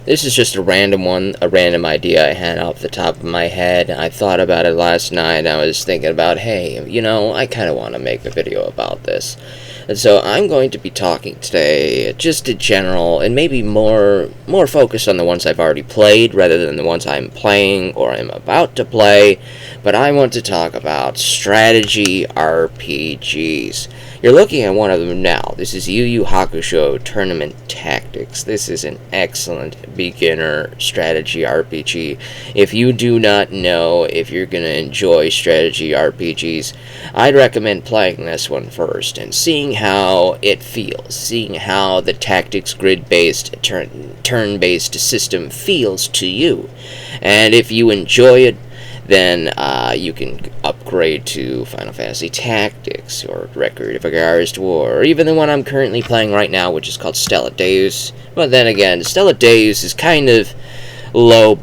This is just a random one, a random idea I had off the top of my head. I thought about it last night. I was thinking about, hey, I kind of want to make a video about this. And so I'm going to be talking today just in general, and maybe more focused on the ones I've already played rather than the ones I'm playing or I'm about to play. But I want to talk about strategy RPGs. You're looking at one of them now. This is Yu Yu Hakusho Tournament Tactics. This is an excellent beginner strategy RPG. If you do not know if you're going to enjoy strategy RPGs, I'd recommend playing this one first and seeing how it feels, seeing how the tactics grid-based, turn-based system feels to you. And if you enjoy it, then you can upgrade to Final Fantasy Tactics, or Record of Agarist War, or even the one I'm currently playing right now, which is called Stella Deus. But then again, Stella Deus is kind of low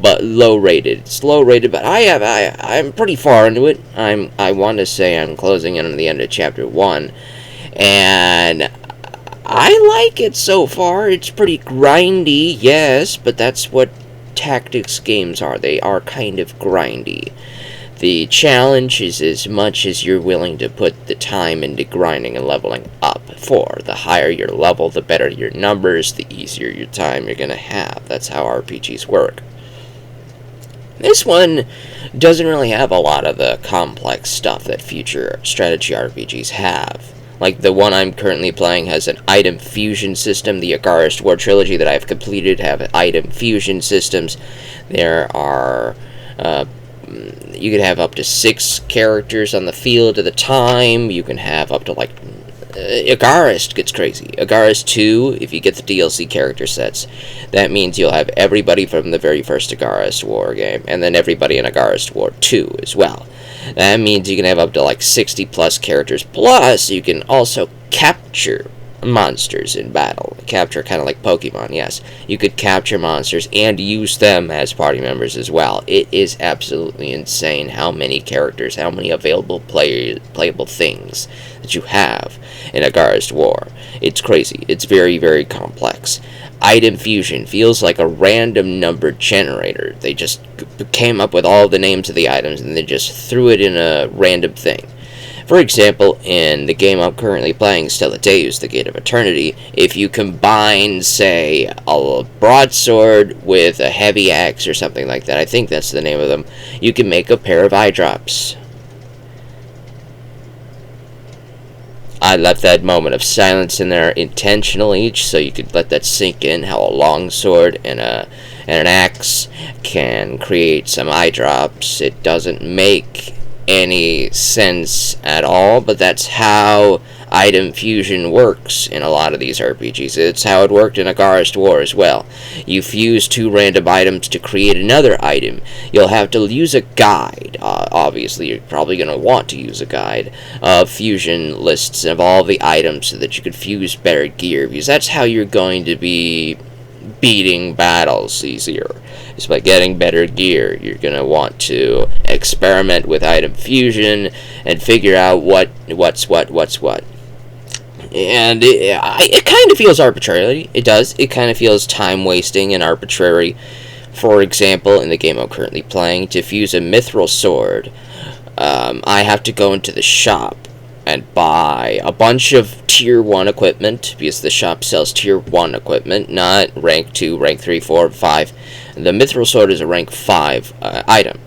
rated. It's low rated, but I'm pretty far into it. I want to say I'm closing in on the end of Chapter 1, and I like it so far. It's pretty grindy, yes, but that's what tactics games are. They are kind of grindy. The challenge is as much as you're willing to put the time into grinding and leveling up for. The higher your level, the better your numbers, the easier your time you're going to have. That's how RPGs work. This one doesn't really have a lot of the complex stuff that future strategy RPGs have. Like the one I'm currently playing has an item fusion system. The Agarist War trilogy that I've completed have item fusion systems. There are, you can have up to 6 characters on the field at a time. You can have up to Agarist gets crazy. Agarist 2, if you get the DLC character sets, that means you'll have everybody from the very first Agarist War game, and then everybody in Agarist War 2 as well. That means you can have up to 60 plus characters, plus you can also capture monsters in battle. Capture, kind of like Pokemon, yes. You could capture monsters and use them as party members as well. It is absolutely insane how many characters, how many available playable things that you have in Agarist War. It's crazy. It's very, very complex. Item fusion feels like a random number generator. They just came up with all the names of the items and they just threw it in a random thing. For example, in the game I'm currently playing, Stella Deus, The Gate of Eternity, if you combine, say, a broadsword with a heavy axe or something like that, I think that's the name of them, you can make a pair of eye drops. I left that moment of silence in there intentionally, so you could let that sink in, how a long sword and an axe can create some eye drops. It doesn't make any sense at all, but that's how item fusion works in a lot of these RPGs. It's how it worked in Agarist War as well. You fuse 2 random items to create another item. You'll have to use a guide. Obviously, you're probably going to want to use a guide of fusion lists of all the items so that you could fuse better gear, because that's how you're going to be beating battles easier. Is by getting better gear. You're going to want to experiment with item fusion and figure out what's what. And it kind of feels arbitrary. It does. It kind of feels time-wasting and arbitrary. For example, in the game I'm currently playing, to fuse a mithril sword, I have to go into the shop and buy a bunch of Tier 1 equipment, because the shop sells Tier 1 equipment, not Rank 2, Rank 3, 4, 5. The Mithril Sword is a Rank 5 item.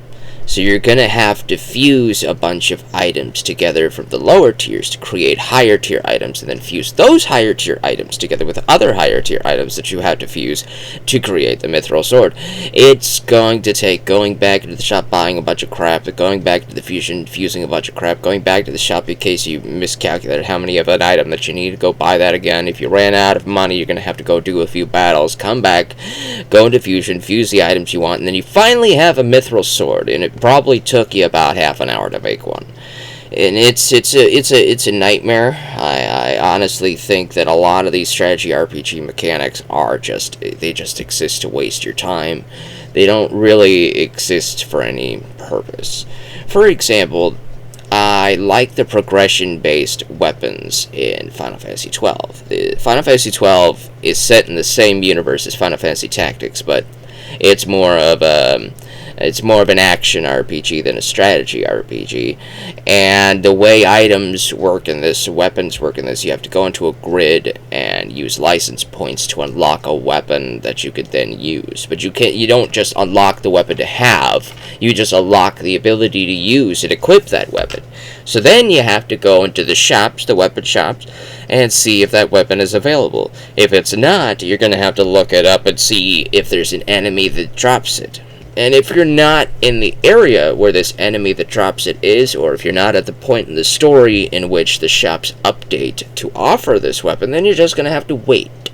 So you're going to have to fuse a bunch of items together from the lower tiers to create higher tier items, and then fuse those higher tier items together with other higher tier items that you have to fuse to create the Mithril Sword. It's going to take going back into the shop, buying a bunch of crap, going back to the fusion, fusing a bunch of crap, going back to the shop in case you miscalculated how many of an item that you need, to go buy that again. If you ran out of money, you're going to have to go do a few battles, come back, go into fusion, fuse the items you want, and then you finally have a Mithril Sword, and it probably took you about half an hour to make one. And it's a nightmare. I honestly think that a lot of these strategy RPG mechanics are just exist to waste your time. They don't really exist for any purpose. For example, I like the progression-based weapons in Final Fantasy XII. Final Fantasy XII is set in the same universe as Final Fantasy Tactics, but it's more of an action RPG than a strategy RPG. And the way items work in this, weapons work in this, you have to go into a grid and use license points to unlock a weapon that you could then use. But you don't just unlock the weapon to have, you just unlock the ability to use and equip that weapon. So then you have to go into the shops, the weapon shops, and see if that weapon is available. If it's not, you're going to have to look it up and see if there's an enemy that drops it. And if you're not in the area where this enemy that drops it is, or if you're not at the point in the story in which the shops update to offer this weapon, then you're just going to have to wait.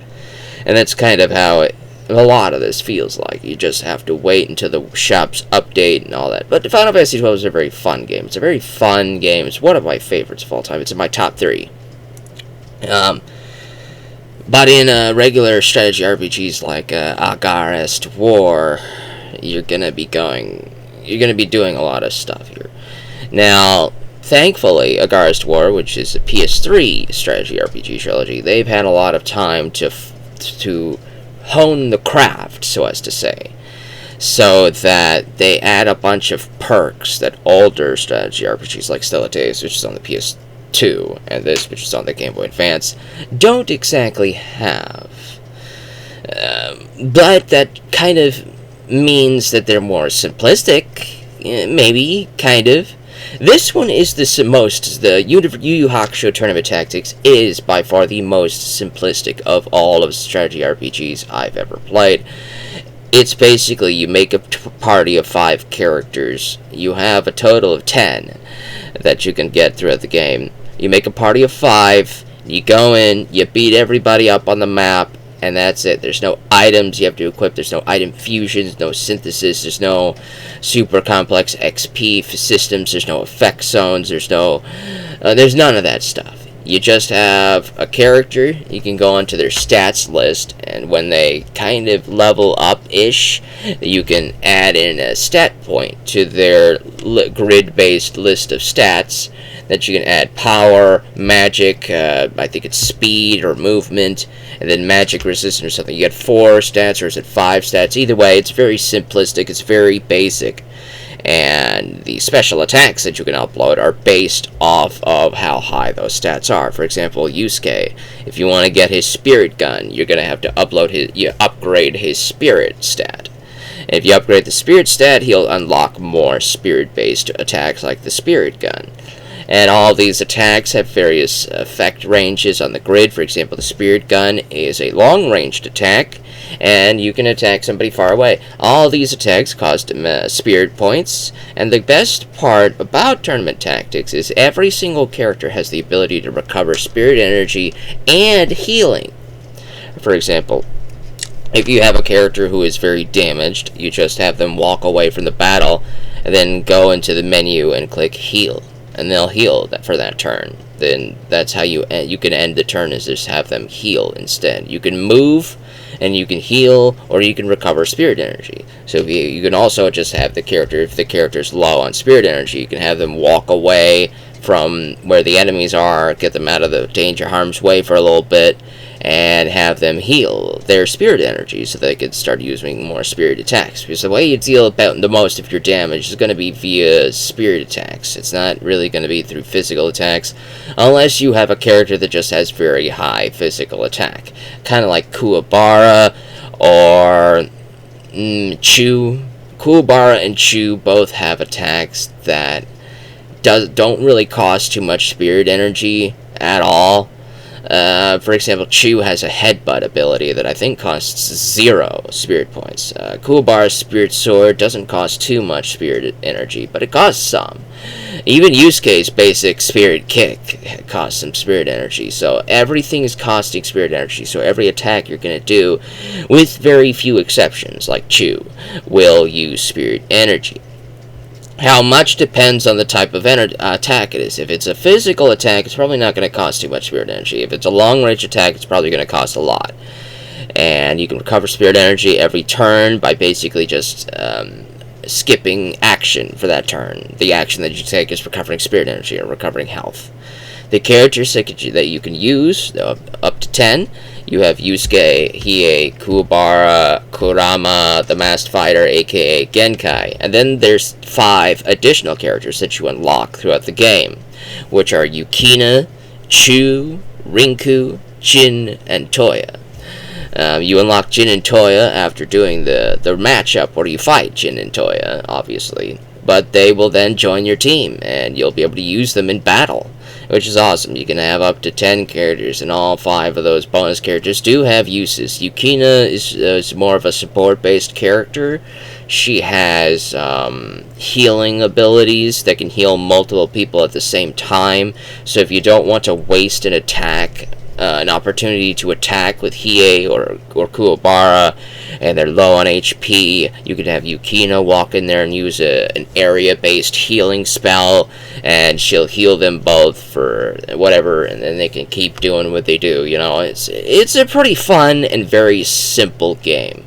And that's kind of how a lot of this feels like. You just have to wait until the shops update and all that. But Final Fantasy XII is a very fun game. It's a very fun game. It's one of my favorites of all time. It's in my top 3. But in regular strategy RPGs like Agarest War, you're gonna be doing a lot of stuff here. Now, thankfully, Agarest War, which is a PS3 strategy RPG trilogy, they've had a lot of time to hone the craft, so as to say, so that they add a bunch of perks that older strategy RPGs like Stellates, which is on the PS2, and this, which is on the Game Boy Advance, don't exactly have. But that kind of means that they're more simplistic, maybe, kind of. This one is the Yu Yu Hakusho Tournament Tactics is by far the most simplistic of all of strategy RPGs I've ever played. It's basically, you make a party of 5 characters. You have a total of 10 that you can get throughout the game. You make a party of 5, you go in, you beat everybody up on the map, and that's it. There's no items you have to equip, there's no item fusions, no synthesis, there's no super complex XP systems, there's no effect zones, there's none of that stuff. You just have a character, you can go onto their stats list, and when they kind of level up-ish, you can add in a stat point to their grid-based list of stats that you can add power, magic, I think it's speed or movement, and then magic resistance or something. You get 4 stats, or is it 5 stats? Either way, it's very simplistic, it's very basic. And the special attacks that you can upload are based off of how high those stats are. For example, Yusuke, if you want to get his spirit gun, you're going to have to upgrade his spirit stat. And if you upgrade the spirit stat, he'll unlock more spirit-based attacks like the spirit gun. And all these attacks have various effect ranges on the grid. For example, the spirit gun is a long-ranged attack, and you can attack somebody far away. All these attacks cost spirit points, and the best part about Tournament Tactics is every single character has the ability to recover spirit energy and healing. For example, if you have a character who is very damaged, you just have them walk away from the battle, and then go into the menu and click Heal, and they'll heal for that turn. Then that's how you can end the turn, is just have them heal instead. You can move, and you can heal, or you can recover spirit energy. So you can also just have the character, if the character's low on spirit energy, you can have them walk away from where the enemies are, get them out of the danger harm's way for a little bit, and have them heal their spirit energy so they can start using more spirit attacks. Because the way you deal about the most of your damage is going to be via spirit attacks. It's not really going to be through physical attacks, unless you have a character that just has very high physical attack. Kind of like Kuwabara or Chu. Kuwabara and Chu both have attacks that don't really cost too much spirit energy at all. For example, Chu has a headbutt ability that I think costs 0 spirit points. Kuwabara's Spirit Sword doesn't cost too much spirit energy, but it costs some. Even Yusuke's basic Spirit Kick costs some spirit energy, so everything is costing spirit energy, so every attack you're going to do, with very few exceptions, like Chu, will use spirit energy. How much depends on the type of attack it is. If it's a physical attack, it's probably not going to cost too much spirit energy. If it's a long-range attack, it's probably going to cost a lot. And you can recover spirit energy every turn by basically just skipping action for that turn. The action that you take is recovering spirit energy or recovering health. The characters that you can use, up to 10, you have Yusuke, Hiei, Kuwabara, Kurama, the Masked Fighter, aka Genkai. And then there's 5 additional characters that you unlock throughout the game, which are Yukina, Chu, Rinku, Jin, and Toya. You unlock Jin and Toya after doing the matchup where you fight Jin and Toya, obviously. But they will then join your team, and you'll be able to use them in battle, which is awesome. You can have up to 10 characters, and all 5 of those bonus characters do have uses. Yukina is more of a support-based character. She has healing abilities that can heal multiple people at the same time. So if you don't want to waste an opportunity to attack with Hiei or Kuwabara, and they're low on HP, you could have Yukina walk in there and use an area-based healing spell, and she'll heal them both for whatever, and then they can keep doing what they do. It's a pretty fun and very simple game.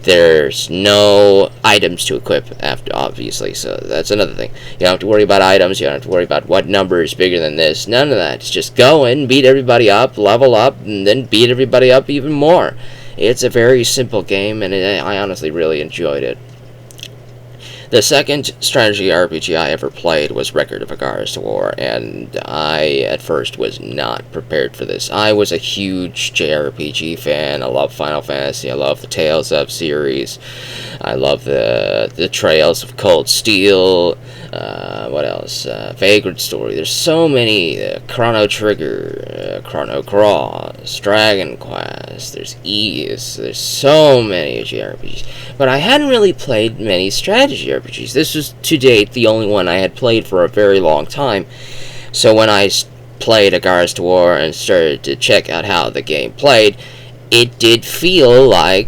There's no items to equip after, obviously, so that's another thing. You don't have to worry about items, you don't have to worry about what number is bigger than this, none of that. It's just go in, beat everybody up, level up, and then beat everybody up even more. It's a very simple game, and I honestly really enjoyed it. The second strategy RPG I ever played was Record of Agar's War, and I, at first, was not prepared for this. I was a huge JRPG fan. I love Final Fantasy. I love the Tales of series. I love the Trails of Cold Steel. What else? Vagrant Story. There's so many. Chrono Trigger, Chrono Cross, Dragon Quest. There's Ys. There's so many JRPGs. But I hadn't really played many strategy RPGs. This was, to date, the only one I had played for a very long time. So when I played Agar's War and started to check out how the game played, it did feel like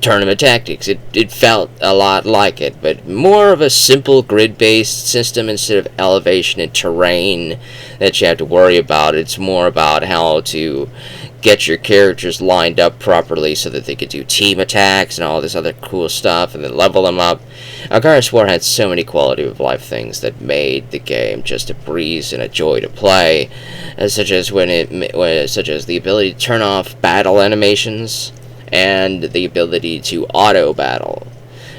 tournament tactics. It felt a lot like it, but more of a simple grid-based system instead of elevation and terrain that you have to worry about. It's more about how to get your characters lined up properly so that they could do team attacks and all this other cool stuff, and then level them up. Agar's War had so many quality of life things that made the game just a breeze and a joy to play, such as the ability to turn off battle animations and the ability to auto battle.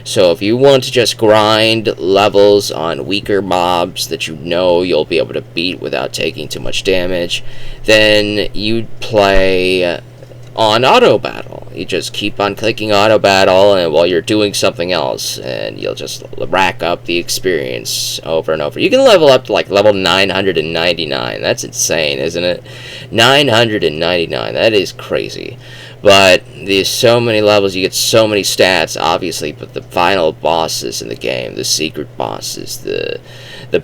So if you want to just grind levels on weaker mobs that you know you'll be able to beat without taking too much damage, then you play on auto battle. You just keep on clicking auto battle and while you're doing something else, and you'll just rack up the experience over and over. You can level up to like level 999. That's insane, isn't it? 999. That is crazy. But there's so many levels, you get so many stats, obviously, but the final bosses in the game, the secret bosses, the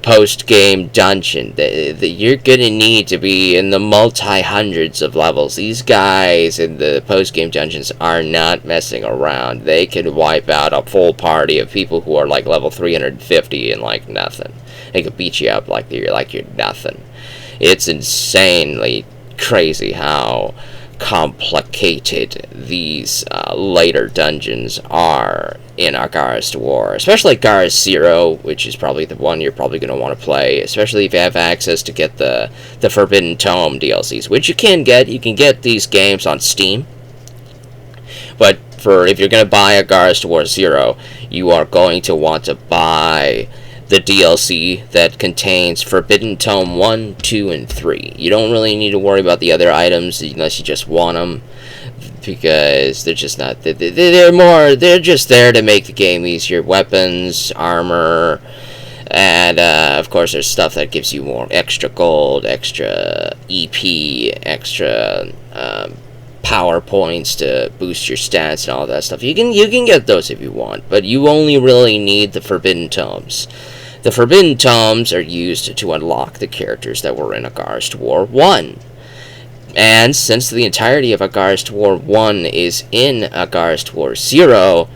post-game dungeon, you're going to need to be in the multi-hundreds of levels. These guys in the post-game dungeons are not messing around. They can wipe out a full party of people who are like level 350 and like nothing. They can beat you up like you're nothing. It's insanely crazy how complicated these later dungeons are in Agar's War, especially Agar's Zero, which is probably the one you're probably going to want to play, especially if you have access to get the Forbidden Tome DLCs, which you can get. You can get these games on Steam, but if you're going to buy Agar's War Zero, you are going to want to buy the DLC that contains Forbidden Tome 1, 2, and 3. You don't really need to worry about the other items unless you just want them, because they're just not, they're just there to make the game easier. Weapons, armor, and of course there's stuff that gives you more extra gold, extra EP, extra power points to boost your stats and all that stuff. You can get those if you want, but you only really need the Forbidden Tomes. The Forbidden Tomes are used to unlock the characters that were in Agar's War 1. And since the entirety of Agar's War 1 is in Agar's War 0,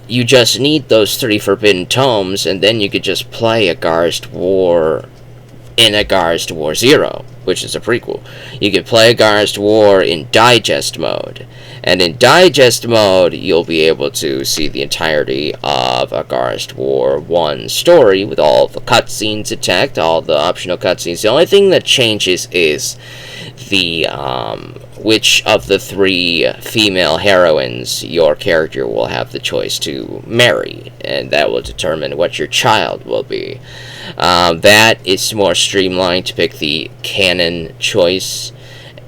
you just need those 3 Forbidden Tomes, and then you could just play Agar's War in Agar's War 0, which is a prequel. You can play Garst War in digest mode. And in digest mode, you'll be able to see the entirety of a Garst War 1 story with all the cutscenes intact, all the optional cutscenes. The only thing that changes is the which of the 3 female heroines your character will have the choice to marry, and that will determine what your child will be. That is more streamlined to pick the canon choice,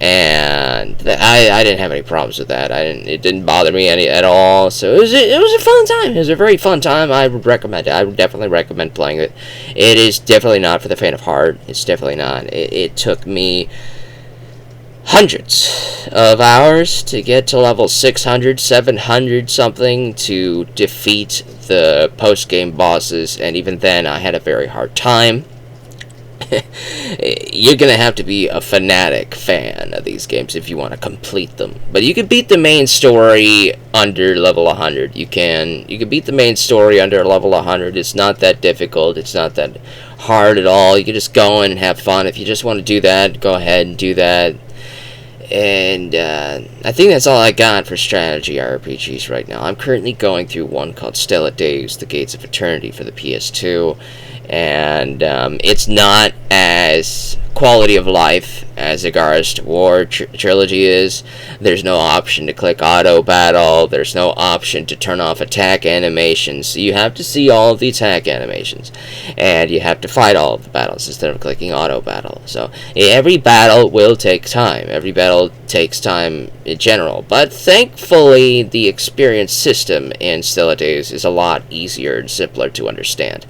and I didn't have any problems with that. It didn't bother me at all. So it was a fun time. It was a very fun time. I would recommend it. I would definitely recommend playing it. It is definitely not for the faint of heart. It's definitely not. It took me hundreds of hours to get to level 600, 700 something to defeat the post-game bosses, and even then I had a very hard time. You're gonna have to be a fanatic fan of these games if you want to complete them. But you can beat the main story under level 100. You can beat the main story under level 100. It's not that difficult. It's not that hard at all. You can just go in and have fun. If you just want to do that, go ahead and do that. And I think that's all I got for strategy RPGs right now. I'm currently going through one called Stella Days, The Gates of Eternity for the PS2. And it's not as quality of life as a Garst War trilogy is. There's no option to click auto battle. There's no option to turn off attack animations. So you have to see all of the attack animations, and you have to fight all of the battles instead of clicking auto battle. So every battle will take time. Every battle takes time in general. But thankfully, the experience system in Stella Days is a lot easier and simpler to understand.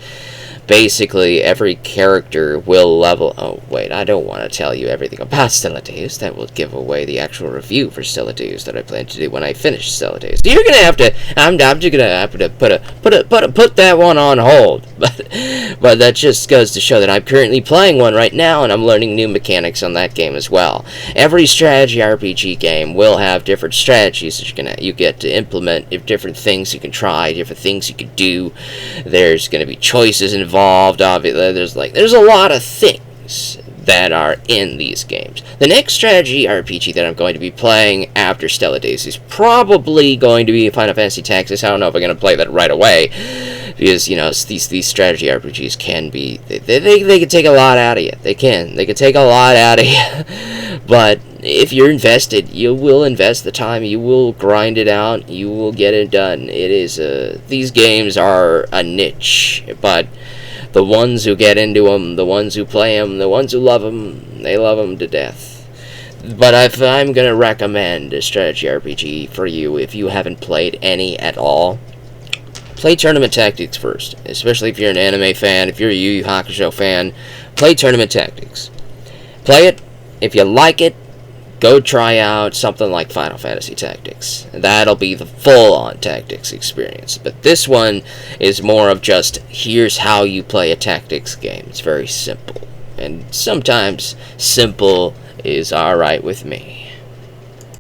Basically, every character will level... Oh, wait, I don't want to tell you everything about Stella Days. That will give away the actual review for Stella Days that I plan to do when I finish Stella Days. So you're gonna have to... I'm just gonna have to put that one on hold. But that just goes to show that I'm currently playing one right now, and I'm learning new mechanics on that game as well. Every strategy RPG game will have different strategies that you get to implement, different things you can try, different things you can do. There's gonna be choices involved. Obviously, there's a lot of things that are in these games. The next strategy RPG that I'm going to be playing after Stella Days is probably going to be Final Fantasy Tactics. I don't know if I'm going to play that right away, because these strategy RPGs can be they can take a lot out of you. They can take a lot out of you, but if you're invested, you will invest the time, you will grind it out, you will get it done. It is these games are a niche, but the ones who get into them, the ones who play them, the ones who love them, they love them to death. But if I'm going to recommend a strategy RPG for you, if you haven't played any at all, play Tournament Tactics first. Especially if you're an anime fan, if you're a Yu Yu Hakusho fan, play Tournament Tactics. Play it. If you like it, go try out something like Final Fantasy Tactics. That'll be the full-on tactics experience. But this one is more of just, here's how you play a tactics game. It's very simple. And sometimes simple is alright with me.